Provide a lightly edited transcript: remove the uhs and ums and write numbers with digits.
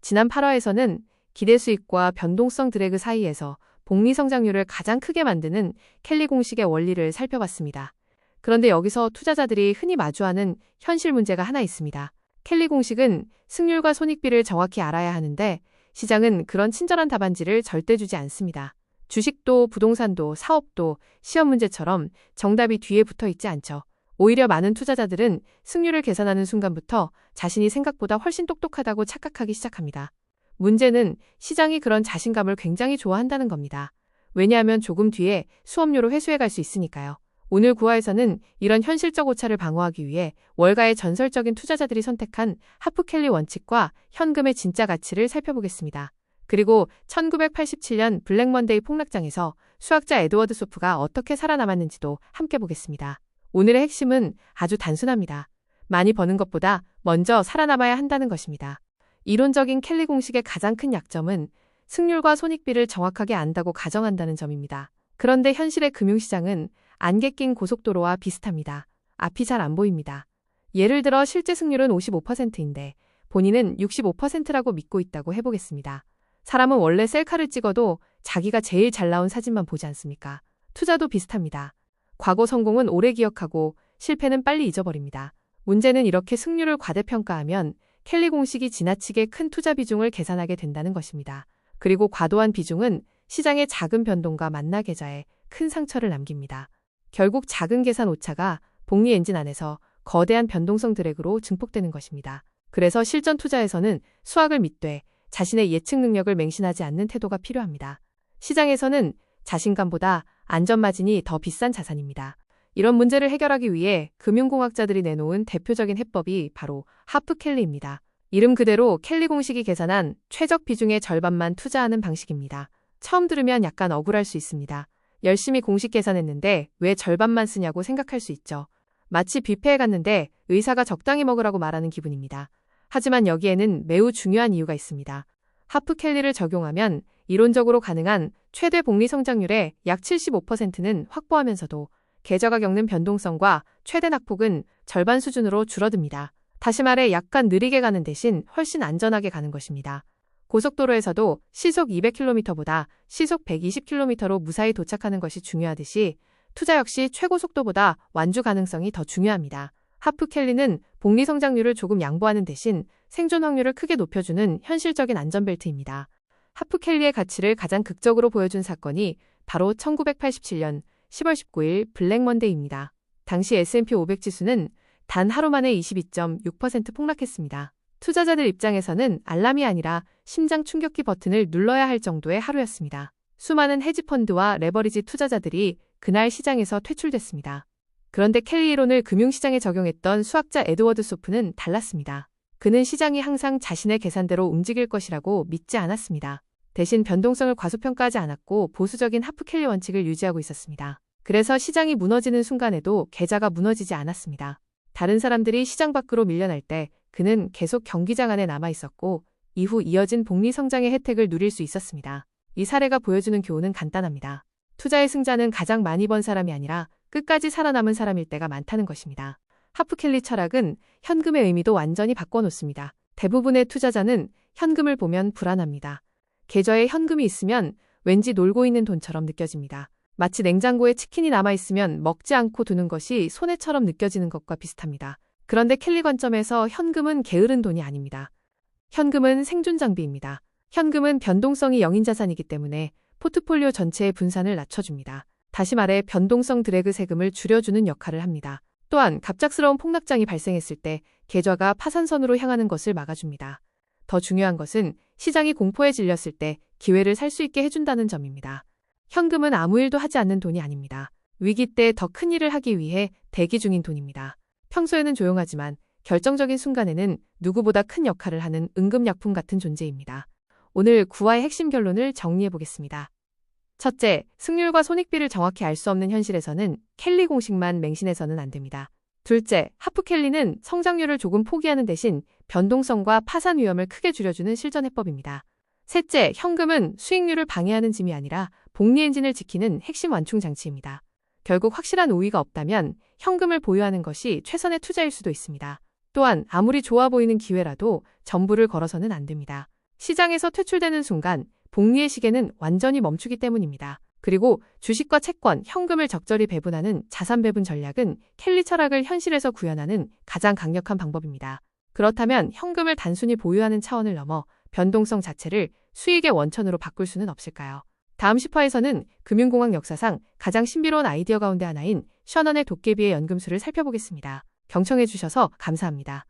지난 8화에서는 기대 수익과 변동성 드래그 사이에서 복리 성장률을 가장 크게 만드는 켈리 공식의 원리를 살펴봤습니다. 그런데 여기서 투자자들이 흔히 마주하는 현실 문제가 하나 있습니다. 켈리 공식은 승률과 손익비를 정확히 알아야 하는데 시장은 그런 친절한 답안지를 절대 주지 않습니다. 주식도 부동산도 사업도 시험 문제처럼 정답이 뒤에 붙어 있지 않죠. 오히려 많은 투자자들은 승률을 계산하는 순간부터 자신이 생각보다 훨씬 똑똑하다고 착각하기 시작합니다. 문제는 시장이 그런 자신감을 굉장히 좋아한다는 겁니다. 왜냐하면 조금 뒤에 수업료로 회수해 갈 수 있으니까요. 오늘 9화에서는 이런 현실적 오차를 방어하기 위해 월가의 전설적인 투자자들이 선택한 하프켈리 원칙과 현금의 진짜 가치를 살펴보겠습니다. 그리고 1987년 블랙먼데이 폭락장에서 수학자 에드워드 소프가 어떻게 살아남았는지도 함께 보겠습니다. 오늘의 핵심은 아주 단순합니다. 많이 버는 것보다 먼저 살아남아야 한다는 것입니다. 이론적인 켈리 공식의 가장 큰 약점은 승률과 손익비를 정확하게 안다고 가정한다는 점입니다. 그런데 현실의 금융시장은 안개 낀 고속도로와 비슷합니다. 앞이 잘 안 보입니다. 예를 들어 실제 승률은 55%인데 본인은 65%라고 믿고 있다고 해보겠습니다. 사람은 원래 셀카를 찍어도 자기가 제일 잘 나온 사진만 보지 않습니까? 투자도 비슷합니다. 과거 성공은 오래 기억하고 실패는 빨리 잊어버립니다. 문제는 이렇게 승률을 과대평가하면 켈리 공식이 지나치게 큰 투자 비중을 계산하게 된다는 것입니다. 그리고 과도한 비중은 시장의 작은 변동과 만나 계좌에 큰 상처를 남깁니다. 결국 작은 계산 오차가 복리 엔진 안에서 거대한 변동성 드래그로 증폭되는 것입니다. 그래서 실전 투자에서는 수학을 믿되 자신의 예측 능력을 맹신하지 않는 태도가 필요합니다. 시장에서는 자신감보다 안전마진이 더 비싼 자산입니다. 이런 문제를 해결하기 위해 금융공학자들이 내놓은 대표적인 해법이 바로 하프켈리입니다. 이름 그대로 켈리 공식이 계산한 최적 비중의 절반만 투자하는 방식입니다. 처음 들으면 약간 억울할 수 있습니다. 열심히 공식 계산했는데 왜 절반만 쓰냐고 생각할 수 있죠. 마치 뷔페에 갔는데 의사가 적당히 먹으라고 말하는 기분입니다. 하지만 여기에는 매우 중요한 이유가 있습니다. 하프켈리를 적용하면 이론적으로 가능한 최대 복리 성장률의 약 75%는 확보하면서도 계좌가 겪는 변동성과 최대 낙폭은 절반 수준으로 줄어듭니다. 다시 말해 약간 느리게 가는 대신 훨씬 안전하게 가는 것입니다. 고속도로에서도 시속 200km보다 시속 120km로 무사히 도착하는 것이 중요하듯이 투자 역시 최고 속도보다 완주 가능성이 더 중요합니다. 하프켈리는 복리 성장률을 조금 양보하는 대신 생존 확률을 크게 높여주는 현실적인 안전벨트입니다. 하프켈리의 가치를 가장 극적으로 보여준 사건이 바로 1987년 10월 19일 블랙먼데이입니다. 당시 S&P 500 지수는 단 하루 만에 22.6% 폭락했습니다. 투자자들 입장에서는 알람이 아니라 심장 충격기 버튼을 눌러야 할 정도의 하루였습니다. 수많은 헤지펀드와 레버리지 투자자들이 그날 시장에서 퇴출됐습니다. 그런데 켈리 이론을 금융시장에 적용했던 수학자 에드워드 소프는 달랐습니다. 그는 시장이 항상 자신의 계산대로 움직일 것이라고 믿지 않았습니다. 대신 변동성을 과소평가하지 않았고 보수적인 하프켈리 원칙을 유지하고 있었습니다. 그래서 시장이 무너지는 순간에도 계좌가 무너지지 않았습니다. 다른 사람들이 시장 밖으로 밀려날 때 그는 계속 경기장 안에 남아 있었고 이후 이어진 복리 성장의 혜택을 누릴 수 있었습니다. 이 사례가 보여주는 교훈은 간단합니다. 투자의 승자는 가장 많이 번 사람이 아니라 끝까지 살아남은 사람일 때가 많다는 것입니다. 하프켈리 철학은 현금의 의미도 완전히 바꿔놓습니다. 대부분의 투자자는 현금을 보면 불안합니다. 계좌에 현금이 있으면 왠지 놀고 있는 돈처럼 느껴집니다. 마치 냉장고에 치킨이 남아있으면 먹지 않고 두는 것이 손해처럼 느껴지는 것과 비슷합니다. 그런데 켈리 관점에서 현금은 게으른 돈이 아닙니다. 현금은 생존 장비입니다. 현금은 변동성이 0인 자산이기 때문에 포트폴리오 전체의 분산을 낮춰줍니다. 다시 말해 변동성 드래그 세금을 줄여주는 역할을 합니다. 또한 갑작스러운 폭락장이 발생했을 때 계좌가 파산선으로 향하는 것을 막아줍니다. 더 중요한 것은 시장이 공포에 질렸을 때 기회를 살 수 있게 해준다는 점입니다. 현금은 아무 일도 하지 않는 돈이 아닙니다. 위기 때 더 큰 일을 하기 위해 대기 중인 돈입니다. 평소에는 조용하지만 결정적인 순간에는 누구보다 큰 역할을 하는 응급약품 같은 존재입니다. 오늘 9화의 핵심 결론을 정리해보겠습니다. 첫째, 승률과 손익비를 정확히 알 수 없는 현실에서는 켈리 공식만 맹신해서는 안 됩니다. 둘째, 하프켈리는 성장률을 조금 포기하는 대신 변동성과 파산 위험을 크게 줄여주는 실전 해법입니다. 셋째, 현금은 수익률을 방해하는 짐이 아니라 복리 엔진을 지키는 핵심 완충 장치입니다. 결국 확실한 우위가 없다면 현금을 보유하는 것이 최선의 투자일 수도 있습니다. 또한 아무리 좋아 보이는 기회라도 전부를 걸어서는 안 됩니다. 시장에서 퇴출되는 순간 복리의 시계는 완전히 멈추기 때문입니다. 그리고 주식과 채권, 현금을 적절히 배분하는 자산 배분 전략은 켈리 철학을 현실에서 구현하는 가장 강력한 방법입니다. 그렇다면 현금을 단순히 보유하는 차원을 넘어 변동성 자체를 수익의 원천으로 바꿀 수는 없을까요? 다음 10화에서는 금융공학 역사상 가장 신비로운 아이디어 가운데 하나인 셔넌의 도깨비의 연금술을 살펴보겠습니다. 경청해주셔서 감사합니다.